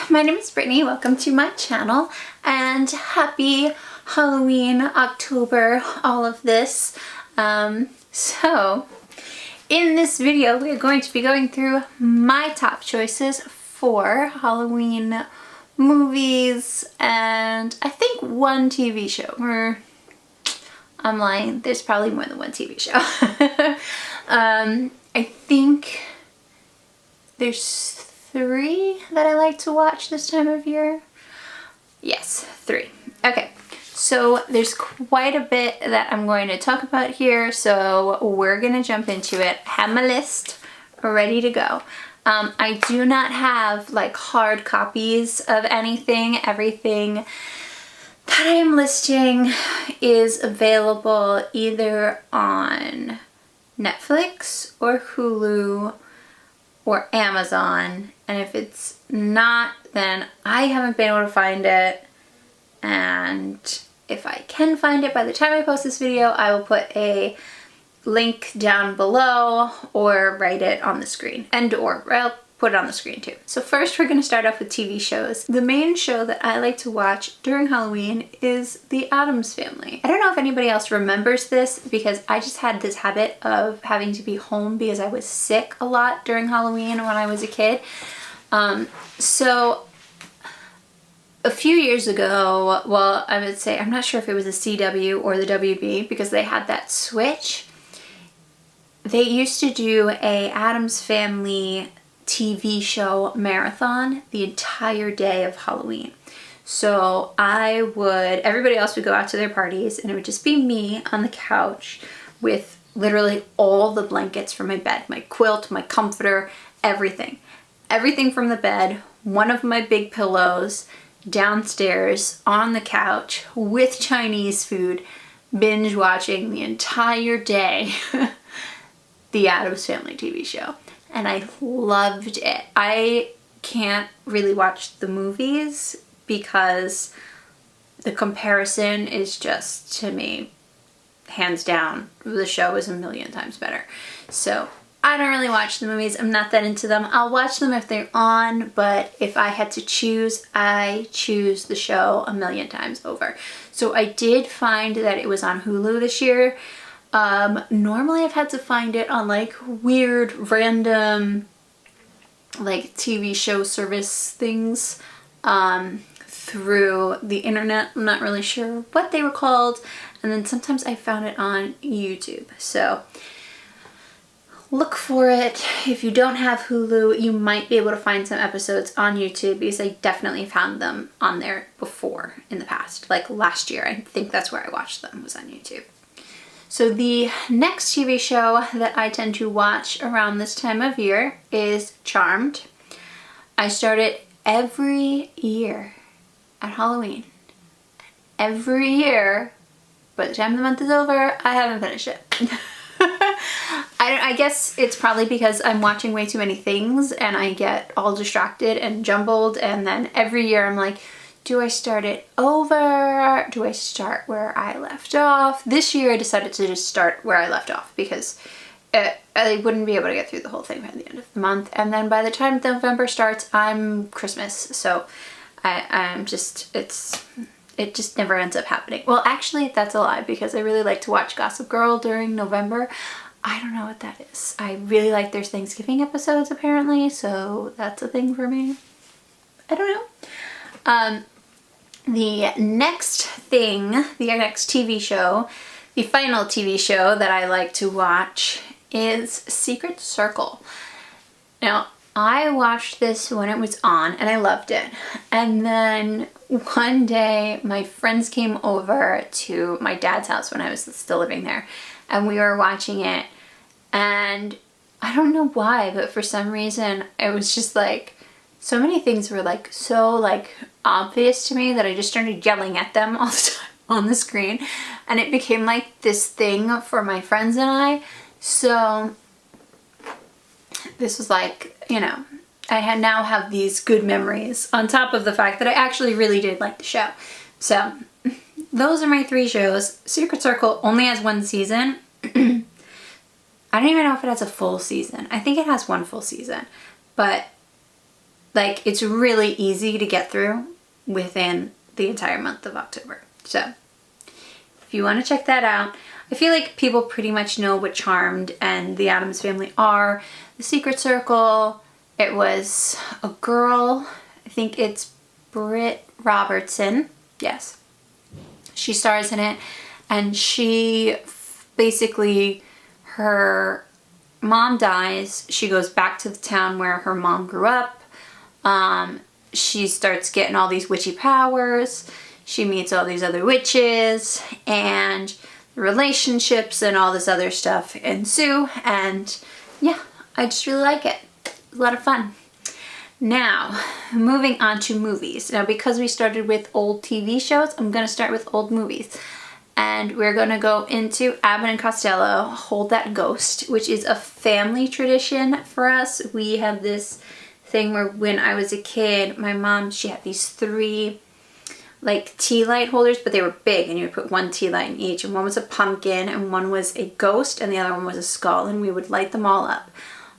my name is Brittany. Welcome to my channel and happy Halloween, October, all of this. So in this video we are going to be going through my top choices for Halloween movies and I think one TV show. I'm lying, there's probably more than one TV show. I think there's 3 that I like to watch this time of year. Yes, 3. Okay, so there's quite a bit that I'm going to talk about here, so we're gonna jump into it. I have my list ready to go. I do not have like hard copies of anything. Everything that I am listing is available either on Netflix or Hulu or Amazon, and if it's not, then I haven't been able to find it, and if I can find it by the time I post this video, I will put a link down below or write it on the screen, or I'll put it on the screen too. So first we're going to start off with TV shows. The main show that I like to watch during Halloween is The Addams Family. I don't know if anybody else remembers this because I just had this habit of having to be home because I was sick a lot during Halloween when I was a kid. So a few years ago, well, I would say, I'm not sure if it was the CW or the WB because they had that switch. They used to do a Addams Family TV show marathon the entire day of Halloween. So everybody else would go out to their parties and it would just be me on the couch with literally all the blankets from my bed, my quilt, my comforter, everything. Everything from the bed, one of my big pillows, downstairs on the couch with Chinese food, binge watching the entire day the Addams Family TV show. And I loved it. I can't really watch the movies because the comparison is just, to me, hands down, the show is a million times better. So I don't really watch the movies. I'm not that into them. I'll watch them if they're on, but if I had to choose, I choose the show a million times over. So I did find that it was on Hulu this year. Normally I've had to find it on like weird random like TV show service things through the internet. I'm not really sure what they were called, and then sometimes I found it on YouTube. So look for it. If you don't have Hulu, you might be able to find some episodes on YouTube because I definitely found them on there before in the past. Like last year, I think that's where I watched them, was on YouTube. So the next TV show that I tend to watch around this time of year is Charmed. I start it every year at Halloween. Every year, by the time the month is over, I haven't finished it. I guess it's probably because I'm watching way too many things and I get all distracted and jumbled, and then every year I'm like, do I start it over? Do I start where I left off? This year I decided to just start where I left off because I wouldn't be able to get through the whole thing by the end of the month. And then by the time November starts, I'm Christmas. So it just never ends up happening. Well, actually that's a lie because I really like to watch Gossip Girl during November. I don't know what that is. I really like their Thanksgiving episodes apparently, so that's a thing for me. I don't know. The next TV show, the final TV show that I like to watch is Secret Circle. Now, I watched this when it was on and I loved it. And then one day my friends came over to my dad's house when I was still living there and we were watching it, and I don't know why, but for some reason it was just like so many things were like so like obvious to me that I just started yelling at them all the time on the screen, and it became like this thing for my friends and I. So this was like, you know, I now have these good memories on top of the fact that I actually really did like the show. So those are my 3 shows. Secret Circle only has 1 season. I don't even know if it has a full season. I think it has 1 full season, but Like, it's really easy to get through within the entire month of October. So if you want to check that out, I feel like people pretty much know what Charmed and the Addams Family are. The Secret Circle, it was a girl, I think it's Britt Robertson, yes. She stars in it, and she basically, her mom dies, she goes back to the town where her mom grew up. She starts getting all these witchy powers. She meets all these other witches, and relationships and all this other stuff ensue. And yeah, I just really like it. It's a lot of fun. Now, moving on to movies. Now, because we started with old TV shows, I'm going to start with old movies. And we're going to go into Abbott and Costello, Hold That Ghost, which is a family tradition for us. We have this thing where when I was a kid, my mom, she had these 3 like tea light holders, but they were big, and you would put 1 tea light in each, and one was a pumpkin, and one was a ghost, and the other one was a skull, and we would light them all up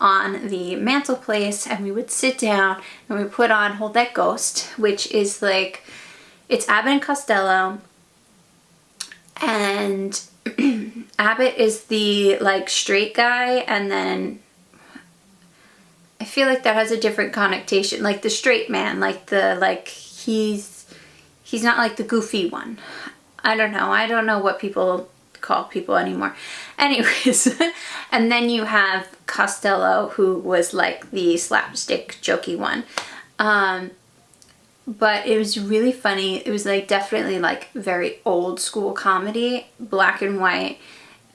on the mantelpiece, and we would sit down and we put on Hold That Ghost, which is like, it's Abbott and Costello, and Abbott is the like straight guy, and then I feel like that has a different connotation, like the straight man, like the, like he's not like the goofy one. I don't know what people call people anymore. Anyways, and then you have Costello, who was like the slapstick jokey one. But it was really funny. It was like definitely like very old school comedy, black and white.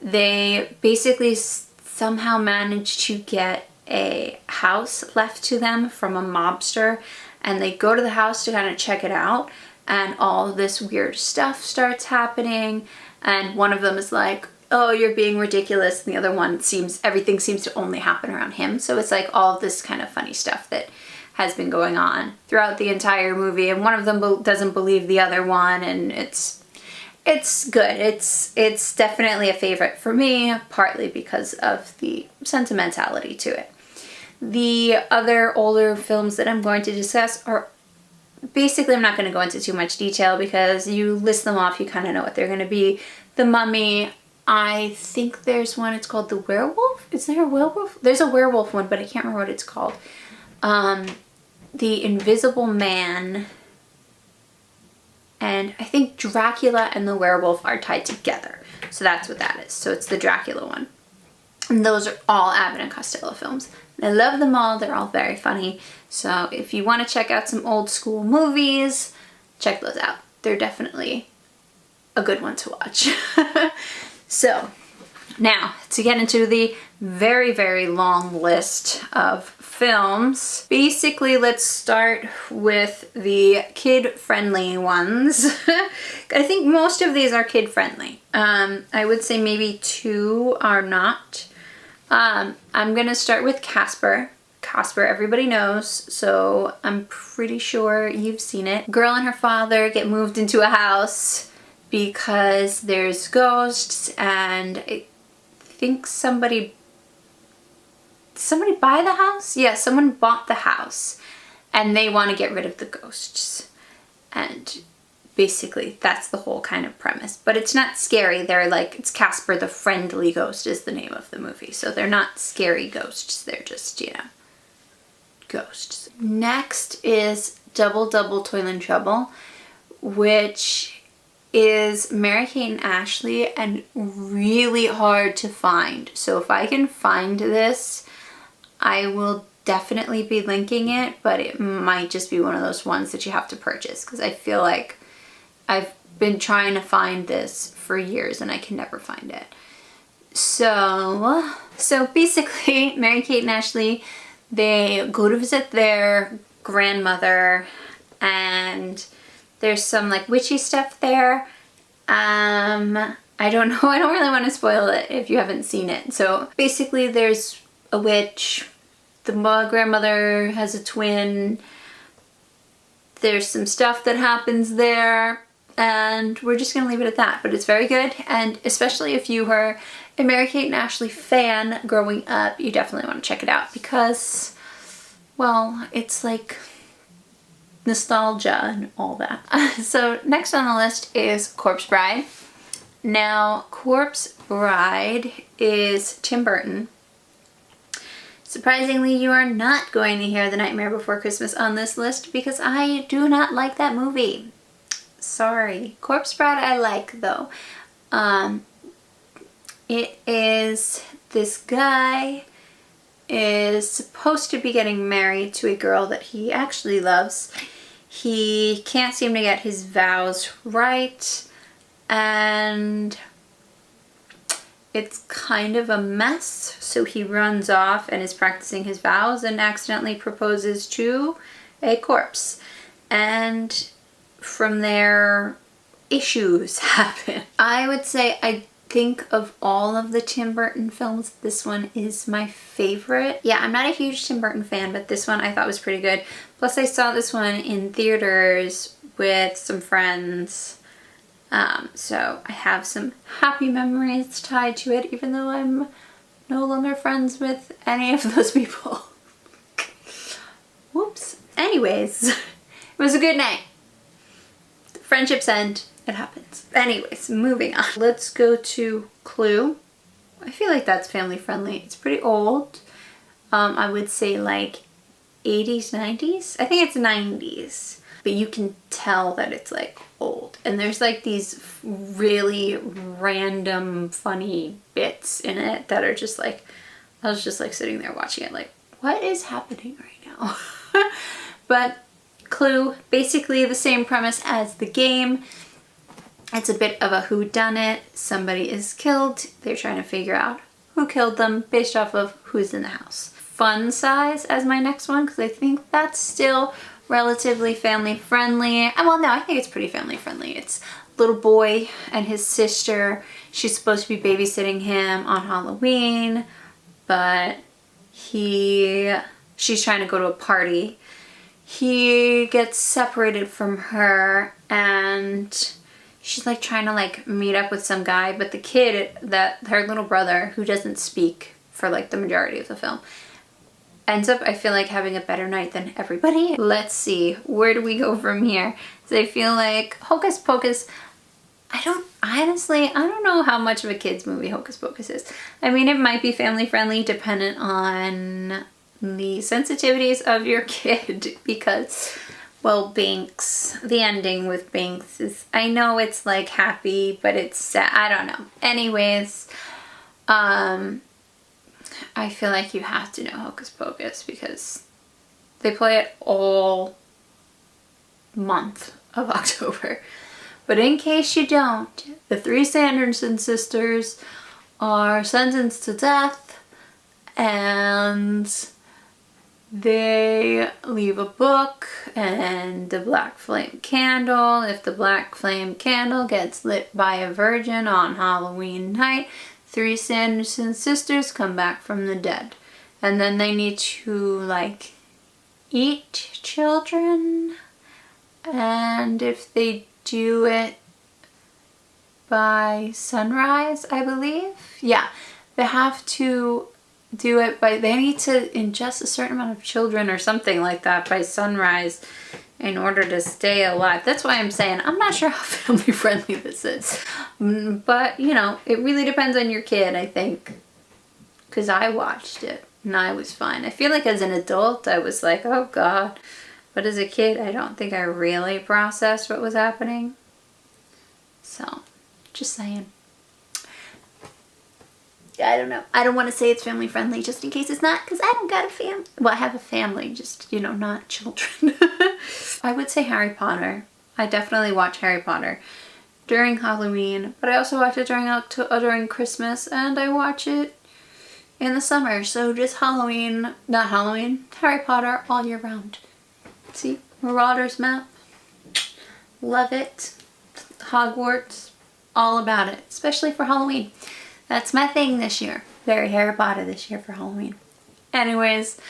They basically somehow managed to get a house left to them from a mobster, and they go to the house to kind of check it out, and all this weird stuff starts happening, and one of them is like, oh, you're being ridiculous, and the other one everything seems to only happen around him. So it's like all of this kind of funny stuff that has been going on throughout the entire movie, and one of them doesn't believe the other one, and it's good. It's definitely a favorite for me, partly because of the sentimentality to it. The other older films that I'm going to discuss are basically, I'm not going to go into too much detail because you list them off, you kind of know what they're going to be. The Mummy, I think there's one, it's called The Werewolf. Is there a werewolf? There's a werewolf one, but I can't remember what it's called. The Invisible Man, and I think Dracula and the werewolf are tied together. So that's what that is. So it's the Dracula one. And those are all Abbott and Costello films. I love them all. They're all very funny. So if you want to check out some old school movies, check those out. They're definitely a good one to watch. So now to get into the very, very long list of films. Basically, let's start with the kid-friendly ones. I think most of these are kid-friendly. I would say maybe 2 are not. I'm gonna start with Casper. Casper, everybody knows, so I'm pretty sure you've seen it. Girl and her father get moved into a house because there's ghosts, and I think somebody buy the house? Yeah, someone bought the house and they want to get rid of the ghosts. And basically that's the whole kind of premise. But it's not scary. They're like, it's Casper the Friendly Ghost is the name of the movie. So they're not scary ghosts. They're just, you know, ghosts. Next is Double Double Toil and Trouble, which is Mary-Kate and Ashley, and really hard to find. So if I can find this, I will definitely be linking it, but it might just be one of those ones that you have to purchase, because I feel like I've been trying to find this for years and I can never find it. So basically, Mary-Kate and Ashley, they go to visit their grandmother, and there's some like witchy stuff there. I don't know, I don't really want to spoil it if you haven't seen it. So basically there's a witch, the grandmother has a twin, there's some stuff that happens there, and we're just gonna leave it at that. But it's very good, and especially if you were a Mary-Kate and Ashley fan growing up, you definitely want to check it out, because well, it's like nostalgia and all that. So next on the list is Corpse Bride. Now, Corpse Bride is Tim Burton. Surprisingly, you are not going to hear The Nightmare Before Christmas on this list because I do not like that movie. Sorry. Corpse Bride I like though. It is, this guy is supposed to be getting married to a girl that he actually loves. He can't seem to get his vows right, and it's kind of a mess. So he runs off and is practicing his vows and accidentally proposes to a corpse. And from there, issues happen. I would say I think of all of the Tim Burton films, this one is my favorite. Yeah, I'm not a huge Tim Burton fan, but this one I thought was pretty good. Plus I saw this one in theaters with some friends. So I have some happy memories tied to it, even though I'm no longer friends with any of those people. Whoops. Anyways, it was a good night. Friendships end. It happens. Anyways, moving on. Let's go to Clue. I feel like that's family friendly. It's pretty old. I would say like 80s, 90s. I think it's 90s. But you can tell that it's like old. And there's like these really random funny bits in it that are just like, I was just like sitting there watching it like, what is happening right now? But Clue, basically the same premise as the game. It's a bit of a whodunit. Somebody is killed. They're trying to figure out who killed them based off of who's in the house. Fun size as my next one because I think that's still relatively family friendly. Well, no, I think it's pretty family friendly. It's a little boy and his sister. She's supposed to be babysitting him on Halloween, but she's trying to go to a party. He gets separated from her and she's like trying to like meet up with some guy, but the kid, her little brother, who doesn't speak for like the majority of the film, ends up, I feel like, having a better night than everybody. Let's see, where do we go from here? So I feel like Hocus Pocus, I don't know how much of a kid's movie Hocus Pocus is. I mean, it might be family friendly dependent on the sensitivities of your kid because, well, Binks, the ending with Binks is, I know it's like happy, but it's sad. I don't know. Anyways, I feel like you have to know Hocus Pocus because they play it all month of October. But in case you don't, the three Sanderson sisters are sentenced to death and they leave a book and the black flame candle. If the black flame candle gets lit by a virgin on Halloween night, three Sanderson sisters come back from the dead. And then they need to like eat children. And if they do it by sunrise, I believe. Yeah, they have to do it by, they need to ingest a certain amount of children or something like that by sunrise in order to stay alive. That's why I'm saying I'm not sure how family friendly this is. But, you know, it really depends on your kid, I think. Because I watched it and I was fine. I feel like as an adult, I was like, oh God. But as a kid, I don't think I really processed what was happening. So, just saying. I don't know. I don't want to say it's family friendly just in case it's not, because I don't got a family. Well, I have a family, just, you know, not children. I would say Harry Potter. I definitely watch Harry Potter during Halloween, but I also watch it during Christmas, and I watch it in the summer. So just Halloween, not Halloween, Harry Potter all year round. See, Marauders map. Love it. Hogwarts, all about it, especially for Halloween. That's my thing this year. Very Harry Potter this year for Halloween. Anyways,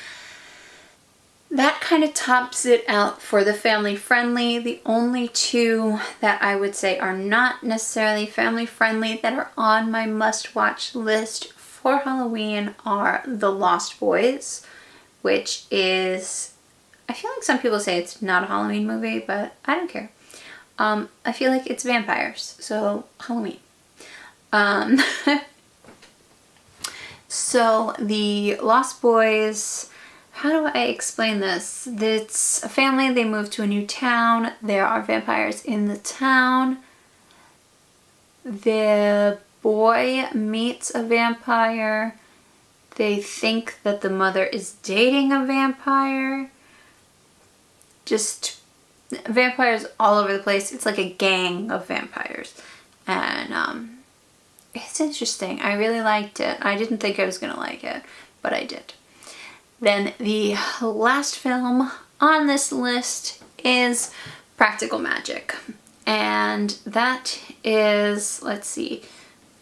that kind of tops it out for the family friendly. The only two that I would say are not necessarily family friendly that are on my must watch list for Halloween are The Lost Boys, which is, I feel like some people say it's not a Halloween movie, but I don't care. I feel like it's vampires, so Halloween. So the Lost Boys, how do I explain this? It's a family, they move to a new town, there are vampires in the town. The boy meets a vampire. They think that the mother is dating a vampire. Just vampires all over the place. It's like a gang of vampires. And it's interesting. I really liked it. I didn't think I was gonna like it, but I did. Then the last film on this list is Practical Magic. And that is, let's see,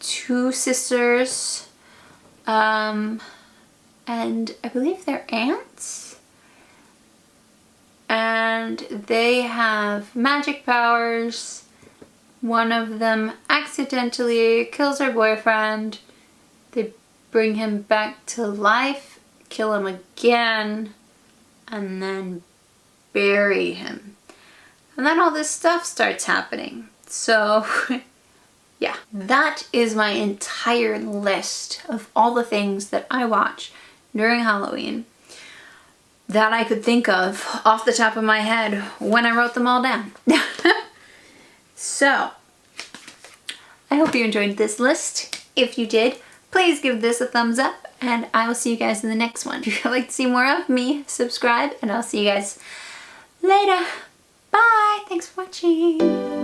two sisters, and I believe they're aunts. And they have magic powers. One of them accidentally kills her boyfriend. They bring him back to life, kill him again, and then bury him. And then all this stuff starts happening. So, yeah. That is my entire list of all the things that I watch during Halloween that I could think of off the top of my head when I wrote them all down. So, I hope you enjoyed this list. If you did, please give this a thumbs up, and I will see you guys in the next one. If you'd like to see more of me, subscribe, and I'll see you guys later. Bye! Thanks for watching.